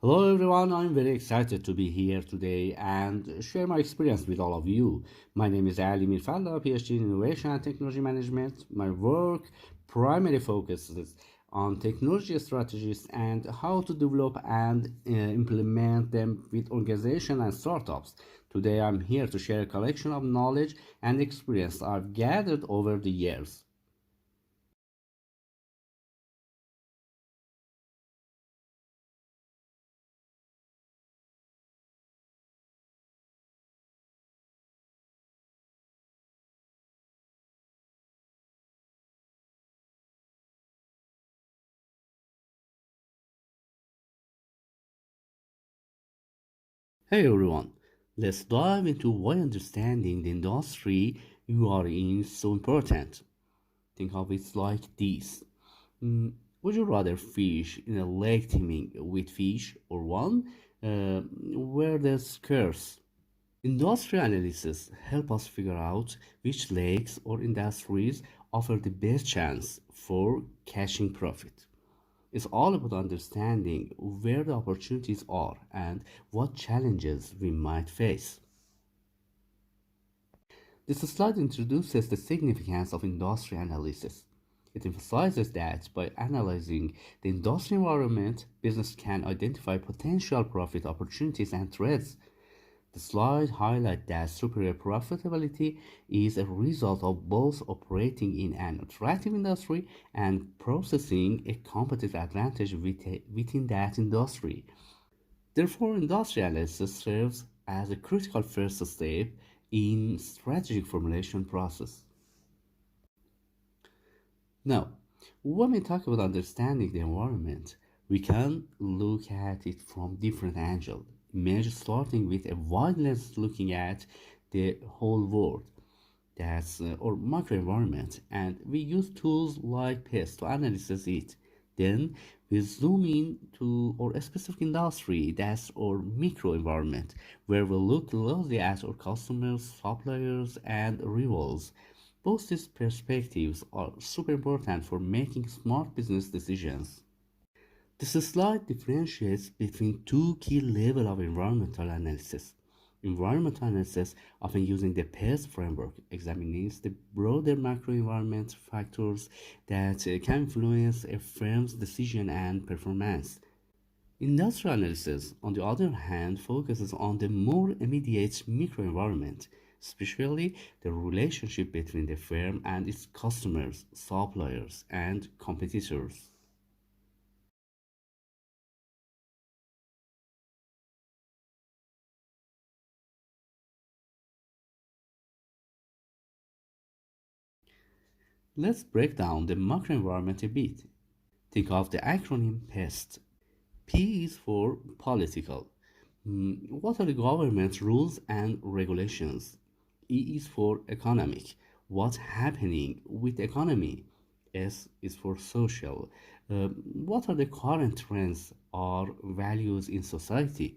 Hello everyone, I'm very excited to be here today and share my experience with all of you. My name is Ali.mirfallah, PhD in Innovation and Technology Management. My work primarily focuses on technology strategies and how to develop and implement them with organizations and startups. Today I'm here to share a collection of knowledge and experience I've gathered over the years. Hey everyone, let's dive into why understanding the industry you are in is so important. Think of it like this. Would you rather fish in a lake teeming with fish or one where there's scarce? Industry analysis help us figure out which lakes or industries offer the best chance for catching profit. It's all about understanding where the opportunities are and what challenges we might face. This slide introduces the significance of industry analysis. It emphasizes that by analyzing the industry environment, business can identify potential profit opportunities and threats. The slide highlights that superior profitability is a result of both operating in an attractive industry and possessing a competitive advantage within that industry. Therefore, industry analysis serves as a critical first step in strategic formulation process. Now, when we talk about understanding the environment, we can look at it from different angles. Imagine starting with a wide lens looking at the whole world, that's or microenvironment, and we use tools like PEST to analyze it. Then we zoom in to our specific industry, that's our microenvironment, where we look closely at our customers, suppliers, and rivals. Both these perspectives are super important for making smart business decisions. This slide differentiates between two key levels of environmental analysis. Environmental analysis, often using the PEST framework, examines the broader macroenvironment factors that can influence a firm's decision and performance. Industrial analysis, on the other hand, focuses on the more immediate microenvironment, especially the relationship between the firm and its customers, suppliers, and competitors. Let's break down the macroenvironment a bit. Think of the acronym PEST. P is for political. What are the government rules and regulations? E is for economic. What's happening with the economy? S is for social. What are the current trends or values in society?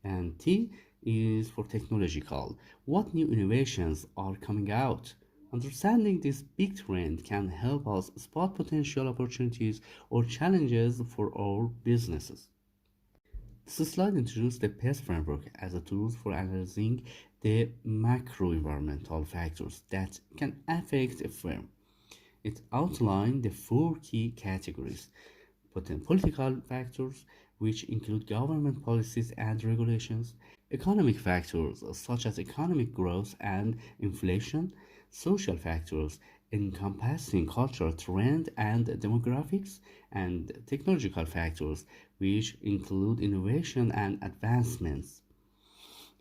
And T is for technological. What new innovations are coming out? Understanding this big trend can help us spot potential opportunities or challenges for our businesses. This slide introduces the PEST framework as a tool for analyzing the macro environmental factors that can affect a firm. It outlines the four key categories: political factors, which include government policies and regulations; economic factors, such as economic growth and inflation; social factors, encompassing cultural trend and demographics; and technological factors, which include innovation and advancements.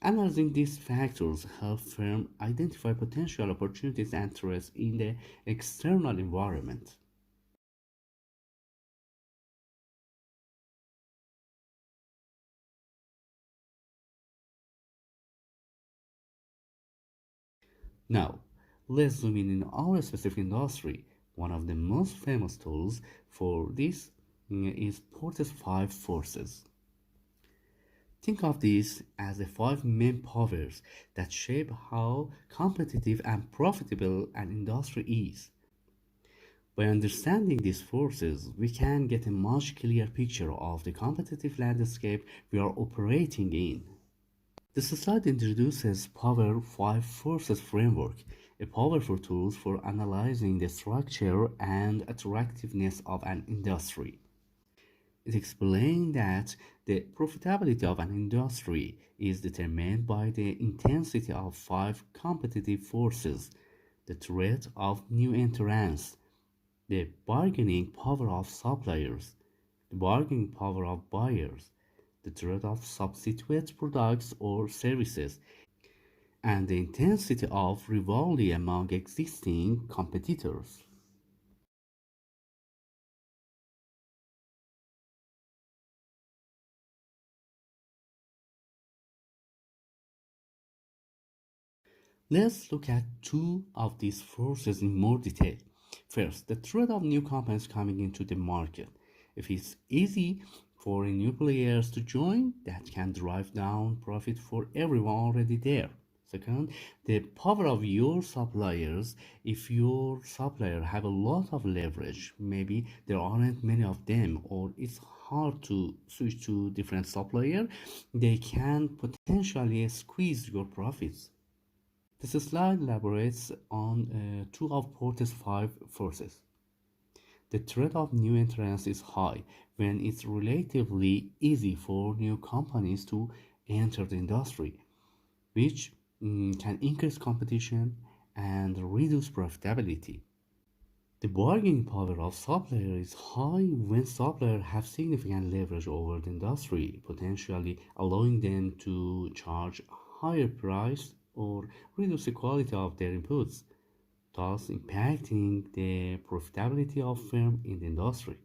Analyzing these factors help firms identify potential opportunities and threats in the external environment. Now, let's zoom in our specific industry. One of the most famous tools for this is Porter's five forces. Think of these as the five main powers that shape how competitive and profitable an industry is. By understanding these forces, we can get a much clearer picture of the competitive landscape we are operating in. This slide introduces Power 5 Forces Framework, a powerful tool for analyzing the structure and attractiveness of an industry. It explains that the profitability of an industry is determined by the intensity of five competitive forces: the threat of new entrants, the bargaining power of suppliers, the bargaining power of buyers, the threat of substitute products or services, and the intensity of rivalry among existing competitors. Let's look at two of these forces in more detail. First, the threat of new companies coming into the market. If it's easy for new players to join, that can drive down profit for everyone already there. Second, the power of your suppliers. If your supplier have a lot of leverage, maybe there aren't many of them, or it's hard to switch to different supplier, they can potentially squeeze your profits. This slide elaborates on two of Porter's five forces. The threat of new entrants is high when it's relatively easy for new companies to enter the industry, which can increase competition and reduce profitability. The bargaining power of suppliers is high when suppliers have significant leverage over the industry, potentially allowing them to charge higher price or reduce the quality of their inputs, thus impacting the profitability of firms in the industry.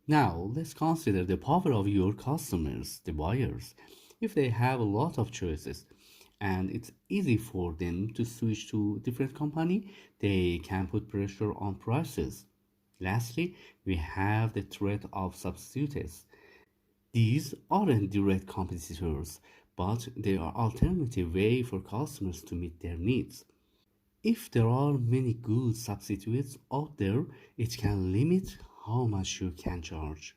Now, let's consider the power of your customers, the buyers. If they have a lot of choices and it's easy for them to switch to different company, they can put pressure on prices. Lastly, we have the threat of substitutes. These aren't direct competitors, but they are alternative way for customers to meet their needs. If there are many good substitutes out there, it can limit how much you can charge.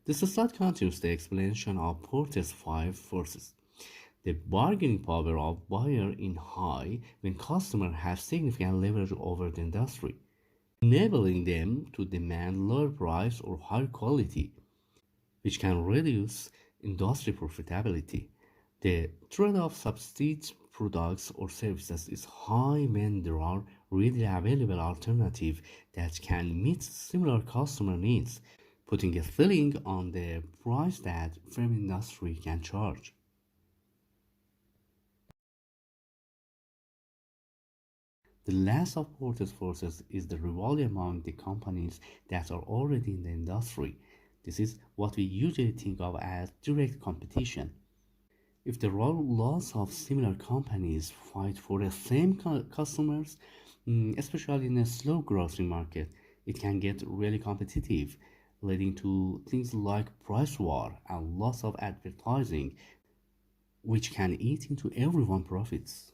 This slide continues the explanation of Porter's five forces. The bargaining power of buyer in high when customers have significant leverage over the industry, enabling them to demand lower price or higher quality, which can reduce industry profitability. The trade of substitute products or services is high when there are readily available alternatives that can meet similar customer needs, putting a ceiling on the price that firm industry can charge. The last of Porter's forces is the rivalry among the companies that are already in the industry. This is what we usually think of as direct competition. If there are lots of similar companies fight for the same customers, especially in a slow grocery market, it can get really competitive, leading to things like price war and loss of advertising, which can eat into everyone's profits.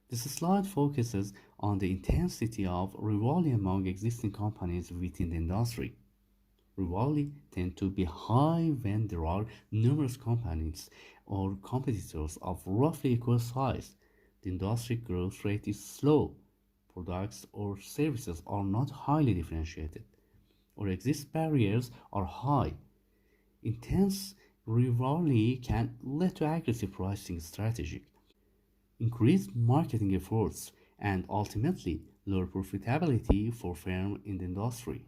This slide focuses on the intensity of rivalry among existing companies within the industry. Rivalry tend to be high when there are numerous companies or competitors of roughly equal size. The industry growth rate is slow. Products or services are not highly differentiated, or exist barriers are high. Intense rivalry can lead to aggressive pricing strategy, increased marketing efforts, and ultimately lower profitability for firms in the industry.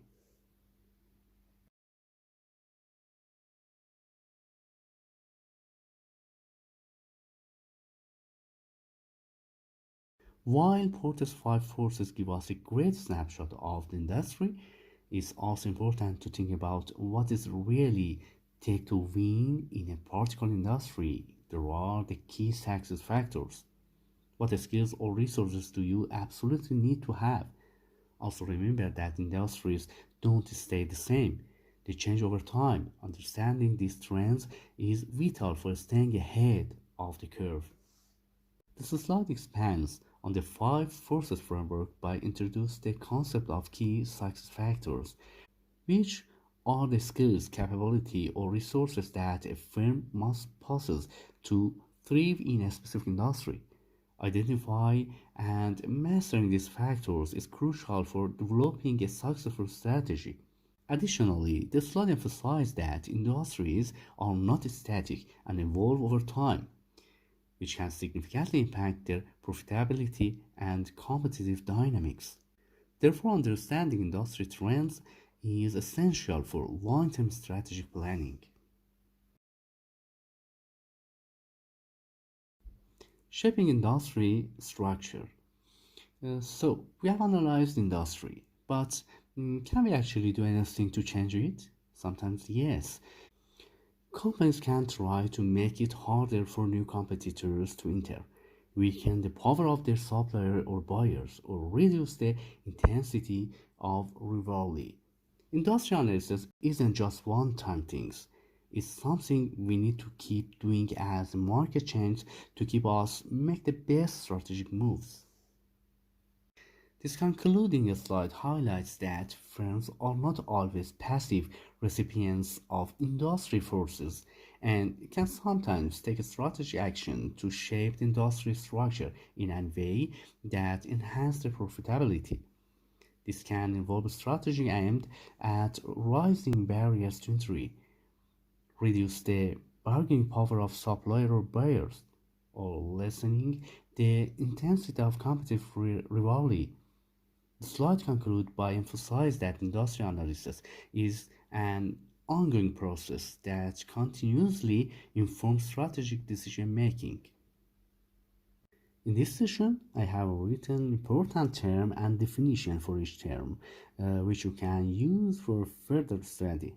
While Porter's five forces give us a great snapshot of the industry, it's also important to think about what is really take to win in a particular industry. There are the key success factors. What skills or resources do you absolutely need to have? Also remember that industries don't stay the same. They change over time. Understanding these trends is vital for staying ahead of the curve. This slide expands on the five forces framework by introducing the concept of key success factors, which are the skills, capability, or resources that a firm must possess to thrive in a specific industry. Identify and mastering these factors is crucial for developing a successful strategy. Additionally, the slide emphasized that industries are not static and evolve over time, which can significantly impact their profitability and competitive dynamics. Therefore, understanding industry trends is essential for long-term strategic planning. Shaping industry structure. So, we have analyzed industry, but can we actually do anything to change it? Sometimes, yes. Companies can try to make it harder for new competitors to enter, weaken the power of their supplier or buyers, or reduce the intensity of rivalry. Industrial analysis isn't just one-time things. It's something we need to keep doing as the market changes to keep us make the best strategic moves. This concluding slide highlights that firms are not always passive recipients of industry forces and can sometimes take strategic action to shape the industry structure in a way that enhances their profitability. This can involve a strategy aimed at raising barriers to entry, reduce the bargaining power of supplier or buyers, or lessening the intensity of competitive rivalry. The slide concludes by emphasizing that industrial analysis is an ongoing process that continuously informs strategic decision making. In this session, I have written important term and definition for each term, which you can use for further study.